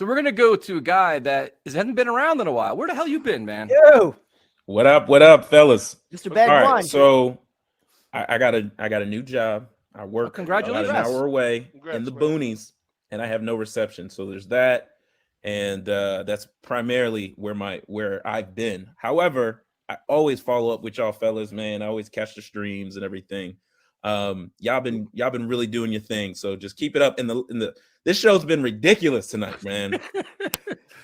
So we're gonna go to a guy that hasn't been around in a while. Where the hell you been, man? Yo, What up, fellas? Mr. Bag All right, Wine. so I got a new job. I work congratulations. about an hour away Congrats, in the man. boonies, and I have no reception. So there's that, and that's primarily where I've been. However, I always follow up with y'all fellas, man. I always catch the streams and everything. Y'all been really doing your thing. So just keep it up. This show's been ridiculous tonight, man.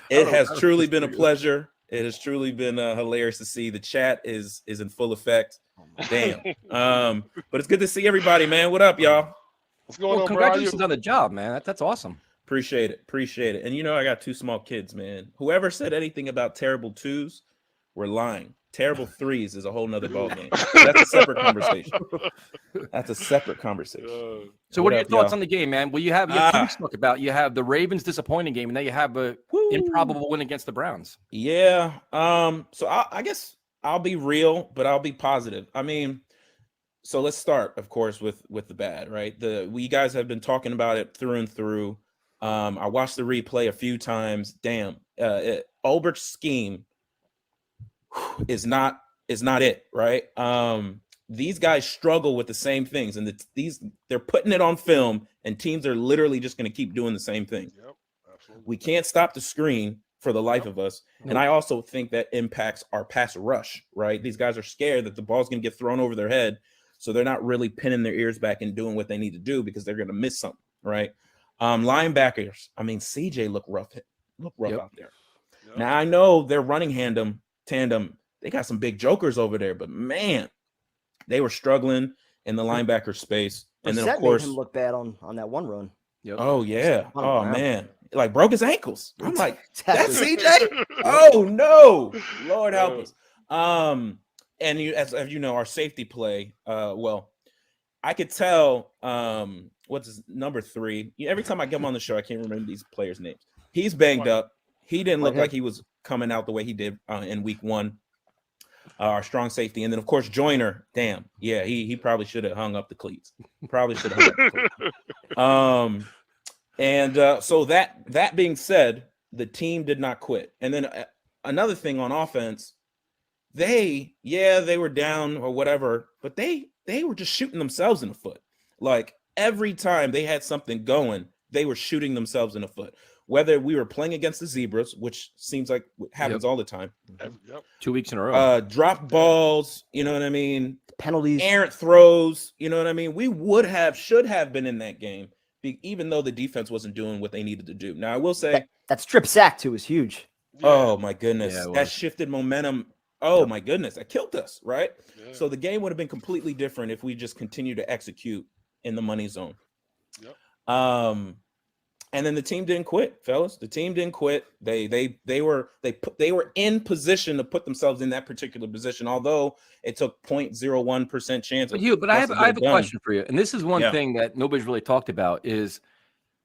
It has truly been a pleasure. It has truly been hilarious to see. The chat is in full effect. Damn. But it's good to see everybody, man. What up, y'all? What's going on, bro? Congratulations on the job, man. That's awesome. Appreciate it. And I got 2 small kids, man. Whoever said anything about terrible 2s, we're lying. Terrible 3s is a whole nother ballgame. That's a separate conversation. So what are your thoughts on the game, man? Well, you have 2 weeks to talk about. You have the Ravens' disappointing game, and now you have a improbable win against the Browns. Yeah. So I guess I'll be real, but I'll be positive. I mean, so let's start, of course, with the bad, right? We guys have been talking about it through and through. I watched the replay a few times. Damn, Ulbricht's scheme is not it, right? These guys struggle with the same things, and they're putting it on film, and teams are literally just going to keep doing the same thing. Yep, absolutely. We can't stop the screen for the life of us, and I also think that impacts our pass rush, right? These guys are scared that the ball's going to get thrown over their head, so they're not really pinning their ears back and doing what they need to do because they're going to miss something, right? Linebackers, I mean, CJ looked rough out there. Yep. Now I know they're running tandem. They got some big jokers over there, but man, they were struggling in the linebacker space. And then of course, made him look bad on that one run. Yep. oh yeah, Oh, man, like broke his ankles. I'm like, that's Exactly. CJ. Oh no, Lord help us. And as you know, our safety play. Well, I could tell. What's his number 3? Every time I get him on the show, I can't remember these players' names. He's banged up. He didn't look like he was coming out the way he did in week 1. Our strong safety, and then of course Joyner. Damn, yeah, he probably should have hung up the cleats. So that being said, the team did not quit. And then another thing on offense, they were down or whatever, but they were just shooting themselves in the foot. Like every time they had something going, they were shooting themselves in the foot. Whether we were playing against the Zebras, which seems like happens all the time. Yep. 2 weeks in a row. Drop balls, you know what I mean? Penalties. Errant throws, you know what I mean? We should have been in that game, even though the defense wasn't doing what they needed to do. Now, I will say that strip sack too was huge. Yeah. oh my goodness, Yeah, it that was. shifted momentum. Oh my goodness, that killed us, right? Yeah. So the game would have been completely different if we just continued to execute in the money zone. Yep. And then the team didn't quit, fellas. The team didn't quit. They were in position to put themselves in that particular position, although it took 0.01% chance. But Hugh, I have a question for you, and this is one thing that nobody's really talked about. Is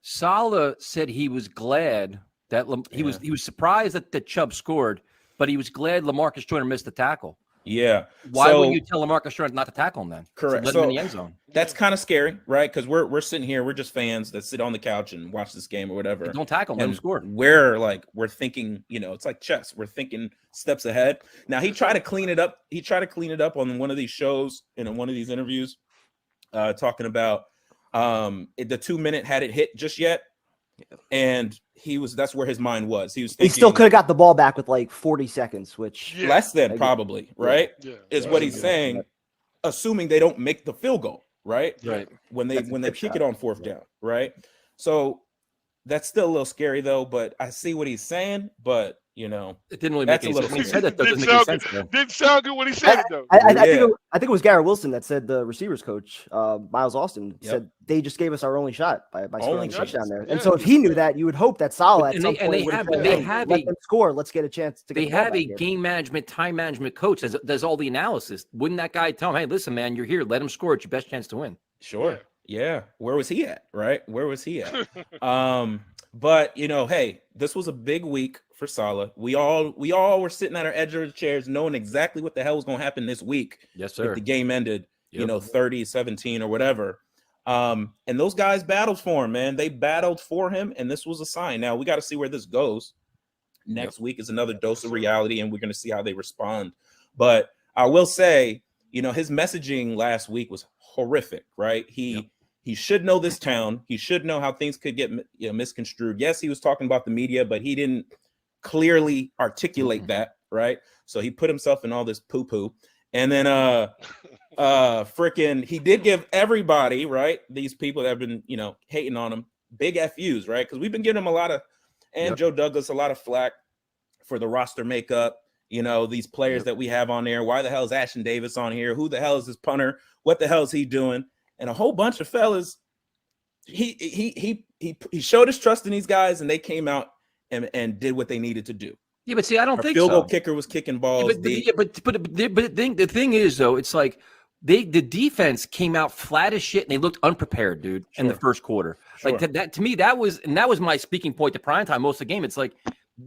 Saleh said he was glad that he was surprised that Chubb scored, but he was glad LaMarcus Joyner missed the tackle. Yeah. Why would you tell LaMarcus Joyner not to tackle him then? Correct. Let him in the end zone. That's kind of scary, right? Because we're sitting here, we're just fans that sit on the couch and watch this game or whatever. But don't tackle him. Let him score. We're thinking, it's like chess. We're thinking steps ahead. Now he tried to clean it up. He tried to clean it up on one of these shows in one of these interviews, talking about the 2-minute hadn't hit just yet, and that's where his mind was. He was thinking He still could have got the ball back with like 40 seconds, which less than probably, right? Yeah. Is what he's saying, assuming they don't make the field goal, right? Right. When they kick it on 4th down, right? So that's still a little scary though, but I see what he's saying, but it didn't really make any sense. When he said that, doesn't make any sense. Didn't sound good when he said it though. I think it was Garrett Wilson that said, the receivers coach, Miles Austin, said they just gave us our only shot by scoring a touchdown there. And so if he knew that, you would hope that Saleh at some point they would have let them score. Let's get a chance to get They the ball have back a here. game management, time management coach that does all the analysis. Wouldn't that guy tell him, hey, listen, man, you're here. Let him score. It's your best chance to win. Sure. Yeah. Where was he at? Right. Where was he at? But hey, this was a big week for Saleh. We all were sitting at our edge of the chairs, knowing exactly what the hell was going to happen this week. Yes, sir. If the game ended, 30-17 or whatever. And those guys battled for him, man. They battled for him, and this was a sign. Now we got to see where this goes. Next week is another dose of reality, and we're going to see how they respond. But I will say, his messaging last week was horrific, right? He should know this town. He should know how things could get misconstrued. Yes, he was talking about the media, but he didn't clearly articulate that, right? So he put himself in all this poo-poo. And then he did give everybody, right, these people that have been, hating on him, big FUs, right? Because we've been giving him a lot of, and Joe Douglas, a lot of flack for the roster makeup. These players that we have on there. Why the hell is Ashton Davis on here? Who the hell is this punter? What the hell is he doing? And a whole bunch of fellas, he showed his trust in these guys, and they came out and did what they needed to do. Yeah, but see, I don't think field goal kicker was kicking balls. But the thing is, though, it's like the defense came out flat as shit, and they looked unprepared, dude, in the first quarter. Like that to me, that was my speaking point to primetime most of the game. It's like,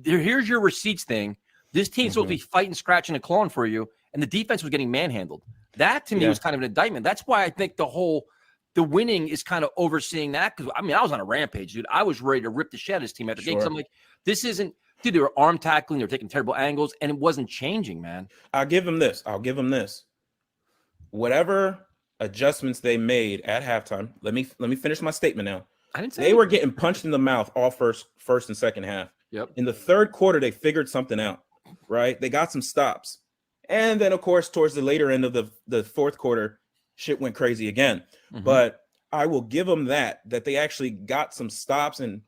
here's your receipts thing. This team's supposed to be fighting, scratching, and clawing for you, and the defense was getting manhandled. That to me was kind of an indictment. That's why I think the winning is kind of overseeing that. Because I was on a rampage, dude. I was ready to rip the shit out of this team after game. So I'm like, this isn't. Dude, they were arm tackling, they were taking terrible angles, and it wasn't changing, man. I'll give them this. Whatever adjustments they made at halftime. Let me finish my statement now. I didn't say they were getting punched in the mouth all first and second half. Yep. In the third quarter, they figured something out, right? They got some stops. And then, of course, towards the later end of the fourth quarter, shit went crazy again. Mm-hmm. But I will give them that they actually got some stops and,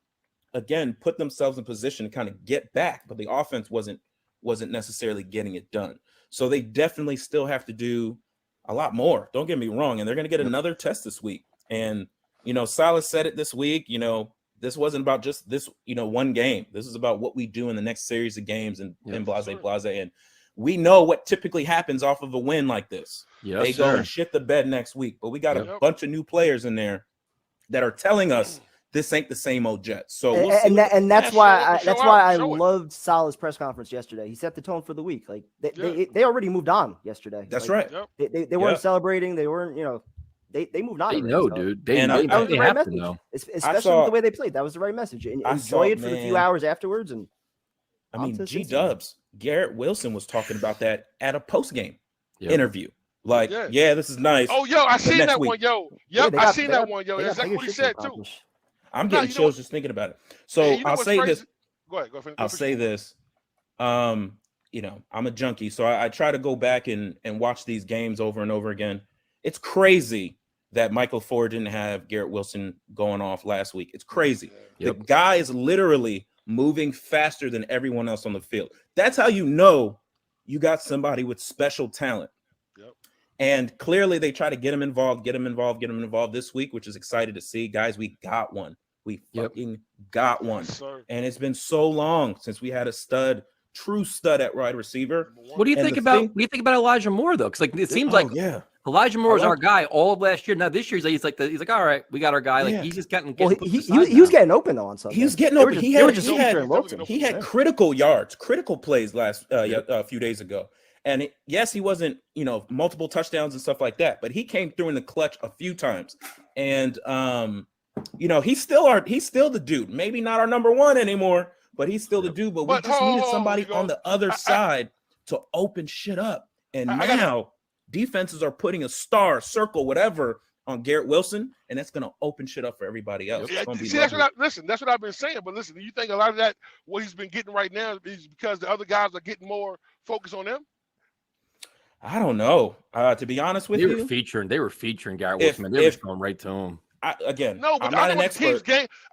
again, put themselves in position to kind of get back. But the offense wasn't necessarily getting it done. So they definitely still have to do a lot more. Don't get me wrong. And they're going to get another test this week. And, Silas said it this week, this wasn't about just this, one game. This is about what we do in the next series of games and blase. And we know what typically happens off of a win like this. Yes, they go and shit the bed next week. But we got a bunch of new players in there that are telling us this ain't the same old Jets. So that's why I loved Salah's press conference yesterday. He set the tone for the week. Like they already moved on yesterday. That's right. They weren't celebrating. They weren't, they moved on. They know, dude. They have to know. Especially with the way they played. That was the right message. And enjoy it for the few hours afterwards. And G-Dubs, Garrett Wilson was talking about that at a post-game interview. Like, this is nice. Oh, I seen that one, yo. Yep, I seen that one, yo. That's exactly what he said, too. I'm getting chills just thinking about it. So I'll say this. Go ahead. I'll say this. I'm a junkie, so I try to go back and watch these games over and over again. It's crazy that Michael Ford didn't have Garrett Wilson going off last week. It's crazy. The guy is literally moving faster than everyone else on the field. That's how you know you got somebody with special talent. Yep. And clearly they try to get him involved this week, which is excited to see. Guys, we got one. We fucking got one. Yes, and it's been so long since we had a true stud at wide receiver. What do you think about Elijah Moore, though? Because it seems like Elijah Moore is our guy all of last year. Now this year he's like all right, we got our guy. Like he's just getting he was getting open though on something. He was getting open. He had critical yards, critical plays last a few days ago. And yes, he wasn't, multiple touchdowns and stuff like that, but he came through in the clutch a few times. And he's still the dude. Maybe not our number one anymore, but he's still the dude. But we just needed somebody on the other side to open shit up. And now defenses are putting a star, circle, whatever on Garrett Wilson, and that's going to open shit up for everybody else. That's what I've been saying. But listen, do you think a lot of that, what he's been getting right now, is because the other guys are getting more focus on them? I don't know. To be honest with you, they were featuring Garrett Wilson. They were just going right to him. I'm not an expert.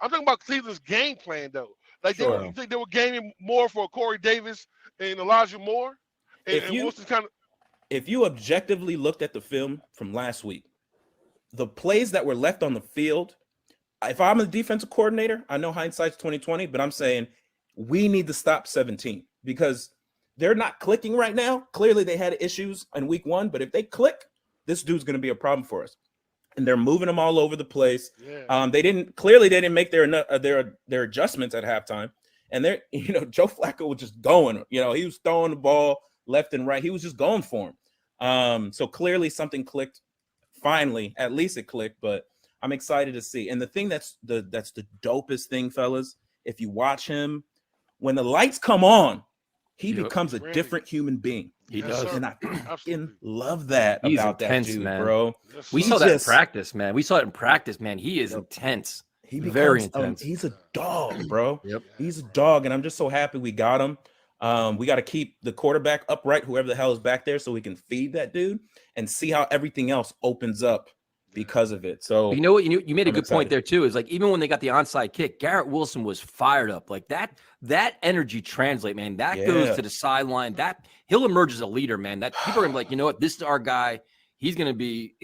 I'm talking about Cleveland's game plan, though. Like, you think they were gaming more for Corey Davis and Elijah Moore? If you objectively looked at the film from last week, the plays that were left on the field, if I'm a defensive coordinator, I know hindsight's 20/20, but I'm saying we need to stop 17 because they're not clicking right now. Clearly, they had issues in week one, but if they click, this dude's going to be a problem for us. And they're moving them all over the place. Yeah. They didn't make their adjustments at halftime. And Joe Flacco was just going. He was throwing the ball left and right. He was just going for him. So clearly something clicked. Finally, at least it clicked. But I'm excited to see. And the thing that's the dopest thing, fellas, if you watch him, when the lights come on, he becomes a different human being. He does. And I fucking love that He's about intense, that dude, man. bro. We saw that in practice, man. We saw it in practice, man. He is intense. He becomes, very intense. He's a dog, bro. Yep. He's a dog, and I'm just so happy we got him. We got to keep the quarterback upright, whoever the hell is back there, so we can feed that dude and see how everything else opens up because of it. So you know what? You made a good point there too. Is like even when they got the onside kick, Garrett Wilson was fired up. Like that energy translate, man. That goes to the sideline. That he'll emerge as a leader, man. That people are gonna be like, you know what? This is our guy. He's gonna be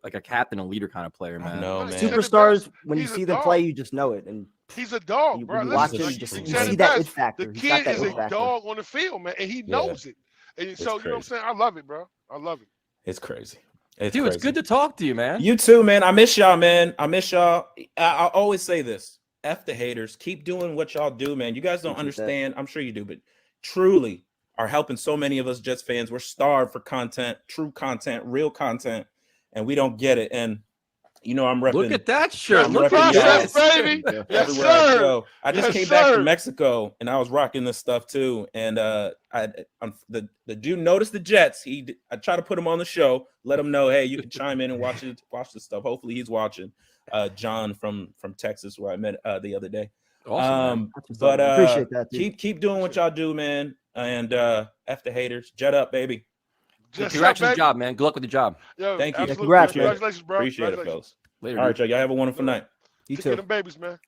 like a captain, a leader kind of player, man. No, man. Superstars, when you see them play, you just know it. And he's a dog, bro. You watch him, you see that it factor. The kid is a dog on the field, man, and he knows it. And so, you know what I'm saying? I love it, bro. I love it. It's crazy. Dude, it's good to talk to you, man. You too, man. I miss y'all, man. I miss y'all. I always say this. F the haters. Keep doing what y'all do, man. You guys don't understand. I'm sure you do, but truly are helping so many of us Jets fans. We're starved for content, true content, real content, and we don't get it. And you know, I'm repping. Look at that shirt. Look at that, baby. Yes, everywhere I sir. go. I just came back from Mexico, and I was rocking this stuff too. And the dude noticed the Jets. I try to put him on the show, let him know, hey, you can chime in and watch the stuff. Hopefully, he's watching. John from Texas, where I met the other day. Awesome, but appreciate that. Dude. Keep doing what y'all do, man. And F the haters. Jet up, baby. Congrats on the job, man. Good luck with the job. Yo, thank you. Congrats, man. Congratulations, bro. Appreciate it, fellas. Later. All right, y'all have a wonderful night. You Take too. care of them babies, man.